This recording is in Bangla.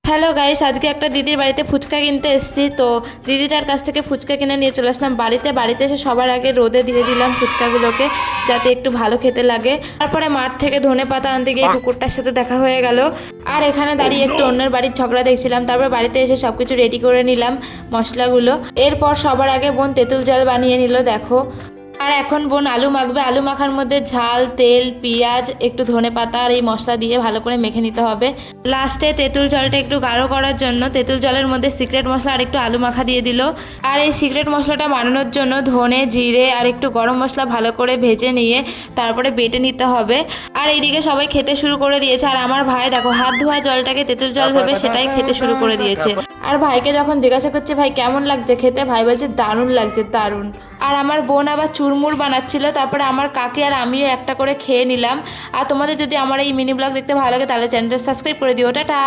হ্যালো গাইস, আজকে একটা দিদির বাড়িতে ফুচকা কিনতে এসেছি। তো দিদিটার কাছ থেকে ফুচকা কিনে নিয়ে চলে আসলাম বাড়িতে এসে সবার আগে রোদে দিয়ে দিলাম ফুচকাগুলোকে, যাতে একটু ভালো খেতে লাগে। তারপরে মাঠ থেকে ধনেপাতা আনতে গিয়ে কুকুরটার সাথে দেখা হয়ে গেল। আর এখানে দাঁড়িয়ে একটু অন্যের বাড়ির ঝগড়া দেখছিলাম। তারপর বাড়িতে এসে সবকিছু রেডি করে নিলাম মশলাগুলো। এরপর সবার আগে বোন তেঁতুল জল বানিয়ে নিল, দেখো। আর এখন বোন আলু মাখবে। আলু মাখার মধ্যে ঝাল, তেল, পেঁয়াজ, একটু ধনেপাতা আর এই মশলা দিয়ে ভালো করে মেখে নিতে হবে। লাস্টে তেঁতুল জলটা একটু গাঢ় করার জন্য তেঁতুল জলের মধ্যে সিক্রেট মশলা আর একটু আলু মাখা দিয়ে দিল। আর এই সিক্রেট মশলাটা বানানোর জন্য ধনে, জিরে আর একটু গরম মশলা ভালো করে ভেজে নিয়ে তারপরে বেটে নিতে হবে। আর এইদিকে সবাই খেতে শুরু করে দিয়েছে। আর আমার ভাই দেখো হাত ধোয়া জলটাকে তেঁতুল জল ভেবে সেটাই খেতে শুরু করে দিয়েছে। আর ভাইকে যখন জিজ্ঞাসা করছে ভাই কেমন লাগছে খেতে, ভাই বলছে দারুণ লাগছে, দারুণ। আর আমার বোন আবার চুরমুর বানাচ্ছিল। তারপরে আমার কাকি আর আমিও একটা করে খেয়ে নিলাম। আর তোমাদের যদি আমার এই মিনি ব্লগ দেখতে ভালো লাগে তাহলে চ্যানেলটা সাবস্ক্রাইব করে দিও। টাটা।